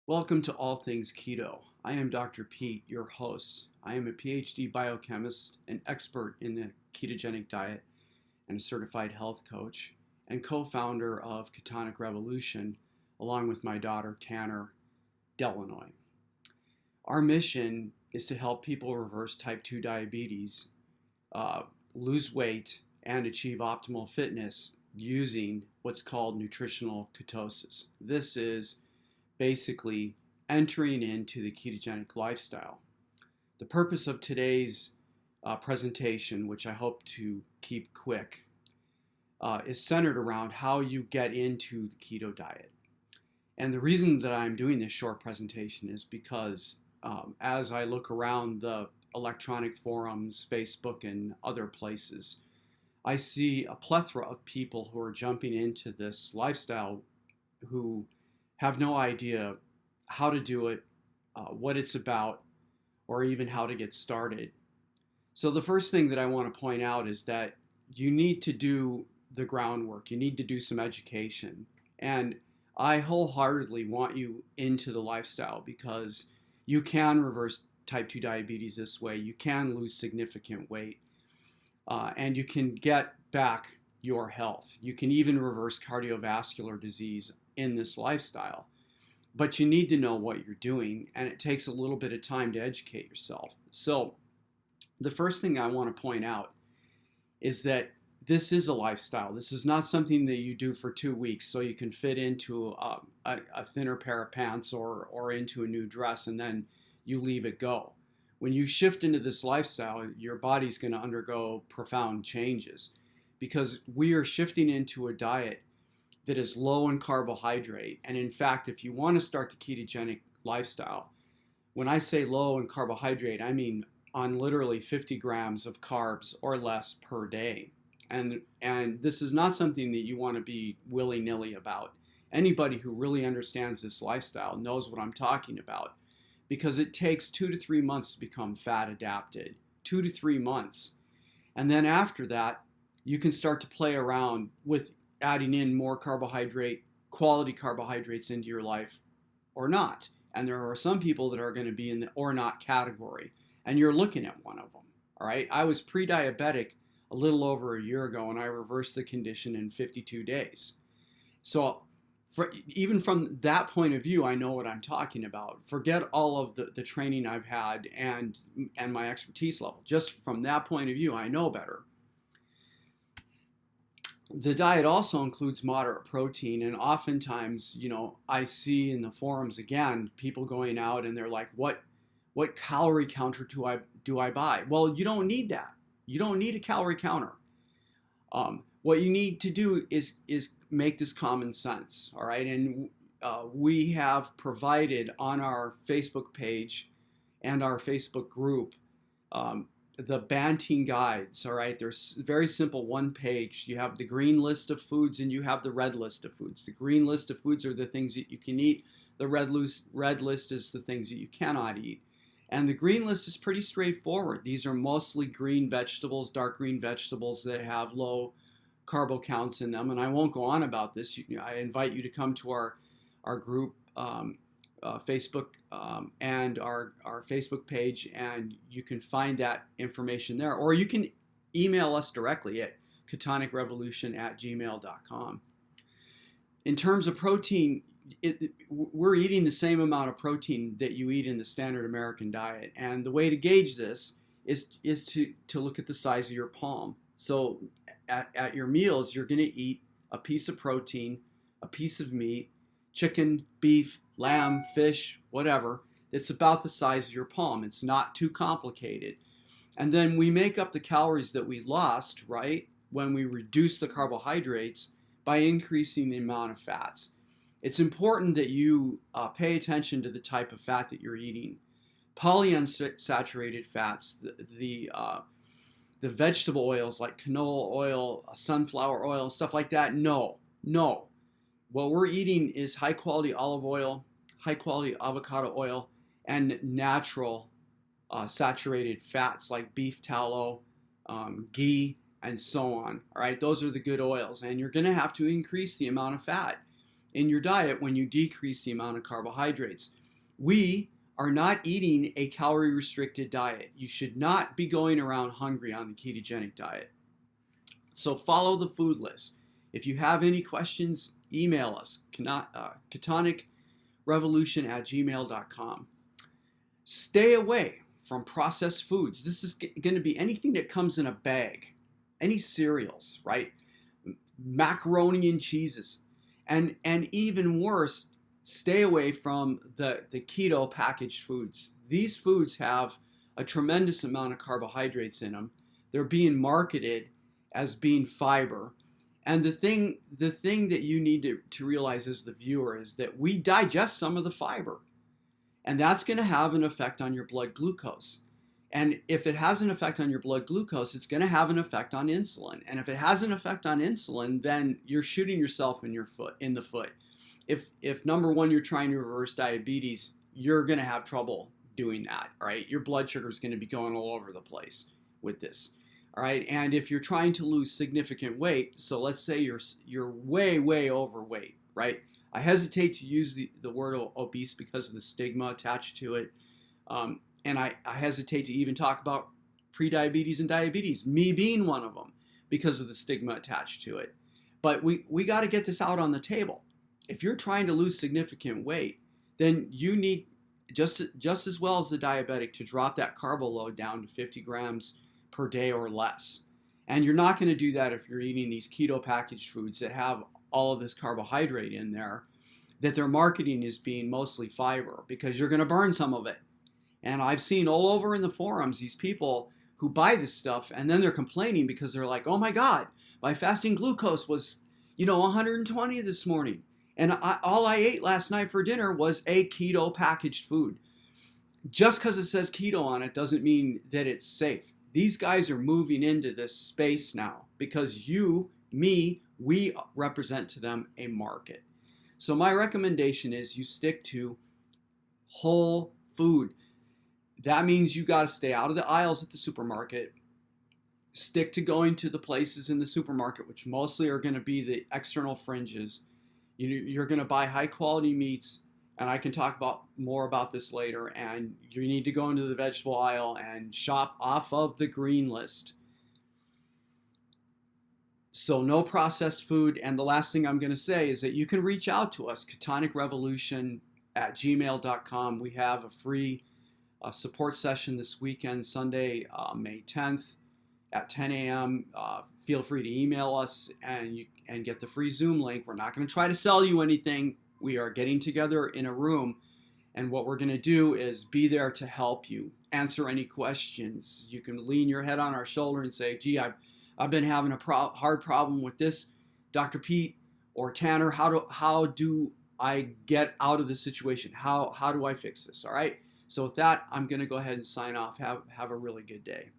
Welcome to All Things Keto. I am Dr. Pete, your host. I am a PhD biochemist, an expert in the ketogenic diet, and a certified health coach, and co-founder of Ketonic Revolution, along with my daughter Tanner Lannoy. Our mission is to help people reverse type 2 diabetes, lose weight, and achieve optimal fitness using what's called nutritional ketosis. This is basically entering into the ketogenic lifestyle. The purpose of today's presentation, which I hope to keep quick, is centered around how you get into the keto diet. And the reason that I'm doing this short presentation is because as I look around the electronic forums, Facebook, and other places, I see a plethora of people who are jumping into this lifestyle who have no idea how to do it, what it's about, or even how to get started. So the first thing that I want to point out is that you need to do the groundwork. You need to do some education. And I wholeheartedly want you into the lifestyle because you can reverse type 2 diabetes this way. You can lose significant weight, and you can get back your health. You can even reverse cardiovascular disease in this lifestyle. But you need to know what you're doing, and it takes a little bit of time to educate yourself. So the first thing I want to point out is that this is a lifestyle. This is not something that you do for 2 weeks so you can fit into a thinner pair of pants or into a new dress and then you leave it go. When you shift into this lifestyle, your body's going to undergo profound changes because we are shifting into a diet that is low in carbohydrate. And in fact, if you want to start the ketogenic lifestyle, when I say low in carbohydrate, I mean on literally 50 grams of carbs or less per day. And this is not something that you want to be willy-nilly about. Anybody who really understands this lifestyle knows what I'm talking about because it takes 2 to 3 months to become fat adapted. 2 to 3 months. And then after that, you can start to play around with adding in more quality carbohydrates into your life or not. And there are some people that are going to be in the or not category, and you're looking at one of them. All right. I was pre-diabetic a little over a year ago, and I reversed the condition in 52 days. So even from that point of view, I know what I'm talking about. Forget all of the training I've had and my expertise level. Just from that point of view, I know better. The diet also includes moderate protein, and oftentimes, I see in the forums again people going out and they're like, "What calorie counter do I buy?" Well, you don't need that. You don't need a calorie counter. What you need to do is make this common sense, all right? And we have provided on our Facebook page and our Facebook group the Banting guides, all right? There's very simple one page. You have the green list of foods and you have the red list of foods. The green list of foods are the things that you can eat. The red list is the things that you cannot eat. And the green list is pretty straightforward. These are mostly green vegetables, dark green vegetables that have low carbo counts in them. And I won't go on about this. I invite you to come to our group Facebook and our Facebook page, and you can find that information there. Or you can email us directly at ketonicrevolution@gmail.com. In terms of protein, we're eating the same amount of protein that you eat in the standard American diet. And the way to gauge this is to look at the size of your palm. So at your meals, you're going to eat a piece of protein, a piece of meat, chicken, beef, lamb, fish, whatever, that's about the size of your palm. It's not too complicated. And then we make up the calories that we lost, right, when we reduce the carbohydrates by increasing the amount of fats. It's important that you pay attention to the type of fat that you're eating. Polyunsaturated fats, the vegetable oils like canola oil, sunflower oil, stuff like that, no. What we're eating is high quality olive oil, high quality avocado oil, and natural saturated fats like beef tallow, ghee, and so on. All right, those are the good oils, and you're going to have to increase the amount of fat. in your diet when you decrease the amount of carbohydrates. We are not eating a calorie restricted diet. You should not be going around hungry on the ketogenic diet. So follow the food list. If you have any questions, email us, ketonicrevolution@gmail.com. Stay away from processed foods. This is going to be anything that comes in a bag, any cereals, right? Macaroni and cheeses. And even worse, stay away from the keto packaged foods. These foods have a tremendous amount of carbohydrates in them. They're being marketed as being fiber. And the thing that you need to realize as the viewer is that we digest some of the fiber. And that's going to have an effect on your blood glucose. And if it has an effect on your blood glucose, it's going to have an effect on insulin. And if it has an effect on insulin, then you're shooting yourself in the foot. If number one, you're trying to reverse diabetes, you're going to have trouble doing that, all right? Your blood sugar is going to be going all over the place with this, all right? And if you're trying to lose significant weight, so let's say you're way overweight, right? I hesitate to use the word obese because of the stigma attached to it. And I hesitate to even talk about prediabetes and diabetes, me being one of them, because of the stigma attached to it. But we got to get this out on the table. If you're trying to lose significant weight, then you need, just as well as the diabetic, to drop that carbo load down to 50 grams per day or less. And you're not going to do that if you're eating these keto packaged foods that have all of this carbohydrate in there, that their marketing is being mostly fiber, because you're going to burn some of it. And I've seen all over in the forums these people who buy this stuff and then they're complaining because they're like, oh my God, my fasting glucose was, 120 this morning. And all I ate last night for dinner was a keto packaged food. Just because it says keto on it doesn't mean that it's safe. These guys are moving into this space now because we represent to them a market. So my recommendation is you stick to whole food. That means you got to stay out of the aisles at the supermarket. Stick to going to the places in the supermarket, which mostly are going to be the external fringes. You're going to buy high quality meats, and I can talk more about this later. And you need to go into the vegetable aisle and shop off of the green list. So no processed food. And the last thing I'm going to say is that you can reach out to us, ketonicrevolution@gmail.com. We have a free support session this weekend, Sunday, May 10th at 10 a.m. Feel free to email us and get the free Zoom link. We're not going to try to sell you anything. We are getting together in a room, and what we're going to do is be there to help you, answer any questions. You can lean your head on our shoulder and say, gee, I've been having a hard problem with this, Dr. Pete or Tanner. How do I get out of this situation? How do I fix this? All right. So with that, I'm going to go ahead and sign off. Have a really good day.